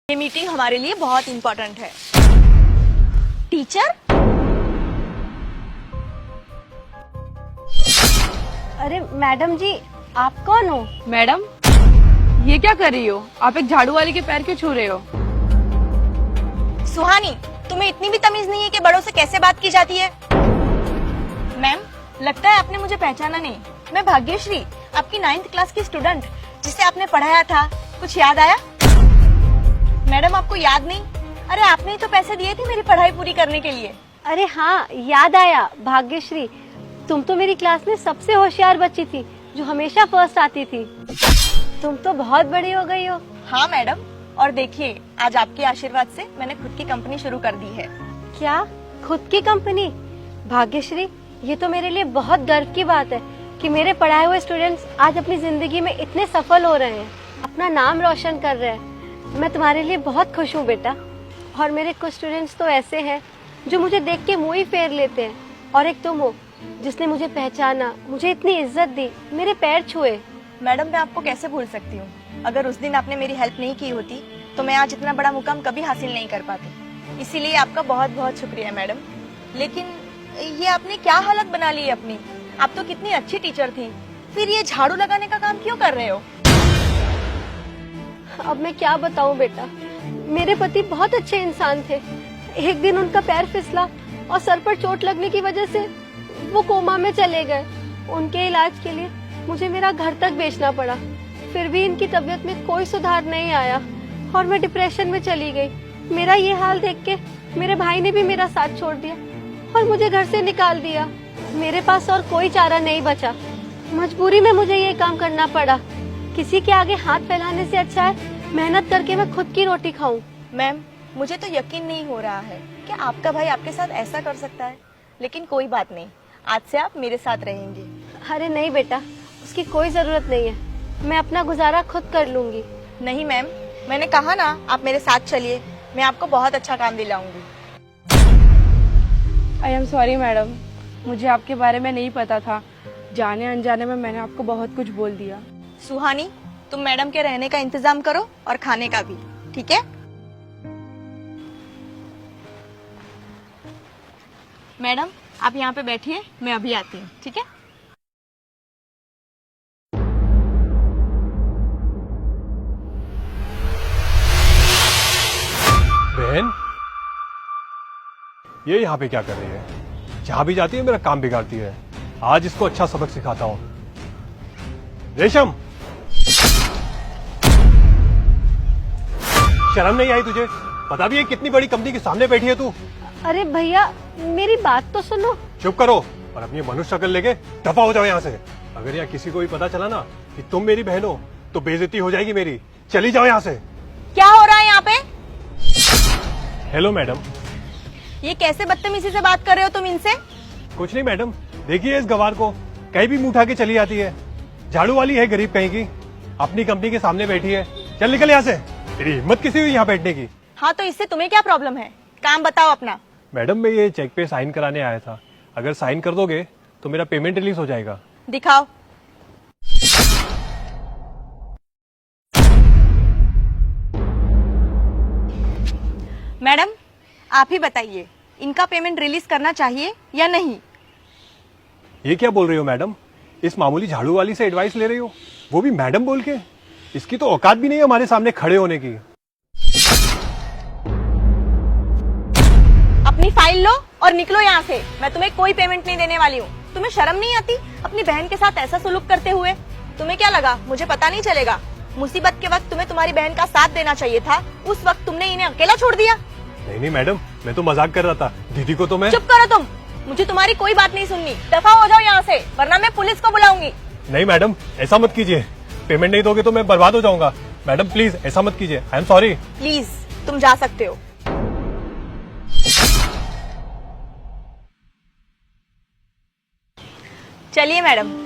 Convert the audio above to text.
ये मीटिंग हमारे लिए बहुत इम्पोर्टेंट है। टीचर, अरे मैडम जी, आप कौन हो? मैडम, ये क्या कर रही हो? आप एक झाड़ू वाली के पैर क्यों छू रहे हो? सुहानी, तुम्हें इतनी भी तमीज नहीं है कि बड़ों से कैसे बात की जाती है? मैम, लगता है आपने मुझे पहचाना नहीं। मैं भाग्यश्री, आपकी 9th क्लास की स्टूडेंट, जिसे आपने पढ़ाया था। कुछ याद आया? मैडम, आपको याद नहीं? अरे आपने ही तो पैसे दिए थे मेरी पढ़ाई पूरी करने के लिए। अरे हाँ, याद आया। भाग्यश्री, तुम तो मेरी क्लास में सबसे होशियार बच्ची थी, जो हमेशा फर्स्ट आती थी। तुम तो बहुत बड़ी हो गई हो। हाँ मैडम, और देखिए, आज आपके आशीर्वाद से मैंने खुद की कंपनी शुरू कर दी है। क्या? खुद की कंपनी? भाग्यश्री, ये तो मेरे लिए बहुत गर्व की बात है कि मेरे पढ़ाए हुए स्टूडेंट्स आज अपनी जिंदगी में इतने सफल हो रहे हैं, अपना नाम रोशन कर रहे हैं। मैं तुम्हारे लिए बहुत खुश हूँ बेटा। और मेरे कुछ स्टूडेंट्स तो ऐसे हैं जो मुझे देख के मुंह ही फेर लेते हैं, और एक तुम हो जिसने मुझे पहचाना, मुझे इतनी इज्जत दी, मेरे पैर छुए। मैडम, मैं आपको कैसे भूल सकती हूँ? अगर उस दिन आपने मेरी हेल्प नहीं की होती तो मैं आज इतना बड़ा मुकाम कभी हासिल नहीं कर पाती। इसीलिए आपका बहुत बहुत शुक्रिया मैडम। लेकिन ये आपने क्या हालत बना ली है अपनी? आप तो कितनी अच्छी टीचर थी, फिर ये झाड़ू लगाने का काम क्यों कर रहे हो? अब मैं क्या बताऊं बेटा, मेरे पति बहुत अच्छे इंसान थे। एक दिन उनका पैर फिसला और सर पर चोट लगने की वजह से वो कोमा में चले गए। उनके इलाज के लिए मुझे मेरा घर तक बेचना पड़ा। फिर भी इनकी तबीयत में कोई सुधार नहीं आया और मैं डिप्रेशन में चली गई। मेरा ये हाल देख के मेरे भाई ने भी मेरा साथ छोड़ दिया और मुझे घर से निकाल दिया। मेरे पास और कोई चारा नहीं बचा। मजबूरी में मुझे ये काम करना पड़ा। किसी के आगे हाथ फैलाने से अच्छा है मेहनत करके मैं खुद की रोटी खाऊं। मैम, मुझे तो यकीन नहीं हो रहा है कि आपका भाई आपके साथ ऐसा कर सकता है। लेकिन कोई बात नहीं, आज से आप मेरे साथ रहेंगे। अरे नहीं बेटा, उसकी कोई जरूरत नहीं है। मैं अपना गुजारा खुद कर लूंगी। नहीं मैम, मैंने कहा ना, आप मेरे साथ चलिए, मैं आपको बहुत अच्छा काम दिलाऊंगी। आई एम सॉरी मैडम, मुझे आपके बारे में नहीं पता था। जाने अनजाने में मैंने आपको बहुत कुछ बोल दिया। सुहानी, तुम मैडम के रहने का इंतजाम करो और खाने का भी, ठीक है? मैडम, आप यहाँ पे बैठिए, मैं अभी आती हूँ, ठीक है? बहन, ये यहाँ पे क्या कर रही है? जहाँ भी जाती है मेरा काम बिगाड़ती है। आज इसको अच्छा सबक सिखाता हूँ। रेशम, शर्म नहीं आई तुझे? पता भी है कितनी बड़ी कंपनी के सामने बैठी है तू? अरे भैया, मेरी बात तो सुनो। चुप करो और अपनी मनुष्य शक्ल लेके दफा हो जाओ यहाँ से। अगर यहाँ किसी को भी पता चला ना कि तुम मेरी बहन हो तो बेइज्जती हो जाएगी मेरी। चली जाओ यहाँ से। क्या हो रहा है यहाँ पे? Hello madam. ये कैसे बदतमीजी से बात कर रहे हो तुम इनसे? कुछ नहीं मैडम, देखिए इस गवार को, कहीं भी मुंह उठा के चली जाती है। झाड़ू वाली है गरीब कहीं की, अपनी कंपनी के सामने बैठी है। चल निकल यहाँ से। तेरी हिम्मत किसी हुई यहाँ बैठने की? हाँ, तो इससे तुम्हें क्या प्रॉब्लम है? काम बताओ अपना। मैडम, मैं ये चेक पे साइन कराने आया था। अगर साइन कर दोगे तो मेरा पेमेंट रिलीज हो जाएगा। दिखाओ। मैडम, आप ही बताइए, इनका पेमेंट रिलीज करना चाहिए या नहीं? ये क्या बोल रही हो मैडम? इस मामूली झाड़ू वाली से एडवाइस ले रही हो, वो भी मैडम बोल के? इसकी तो औकात भी नहीं है हमारे सामने खड़े होने की। अपनी फाइल लो और निकलो यहाँ से। मैं तुम्हें कोई पेमेंट नहीं देने वाली हूँ। तुम्हें शर्म नहीं आती अपनी बहन के साथ ऐसा सुलूक करते हुए? तुम्हें क्या लगा मुझे पता नहीं चलेगा? मुसीबत के वक्त तुम्हें तुम्हारी बहन का साथ देना चाहिए था, उस वक्त तुमने इन्हें अकेला छोड़ दिया। नहीं मैडम, मैं तो मजाक कर रहा था। दीदी को तो मैं... चुप करो तुम, मुझे तुम्हारी कोई बात नहीं सुननी। दफा हो जाओ यहाँ से, वरना मैं पुलिस को बुलाऊंगी। नहीं मैडम, ऐसा मत कीजिए। पेमेंट नहीं दोगे तो मैं बर्बाद हो जाऊंगा। मैडम प्लीज ऐसा मत कीजिए। I am sorry. प्लीज, तुम जा सकते हो। चलिए मैडम।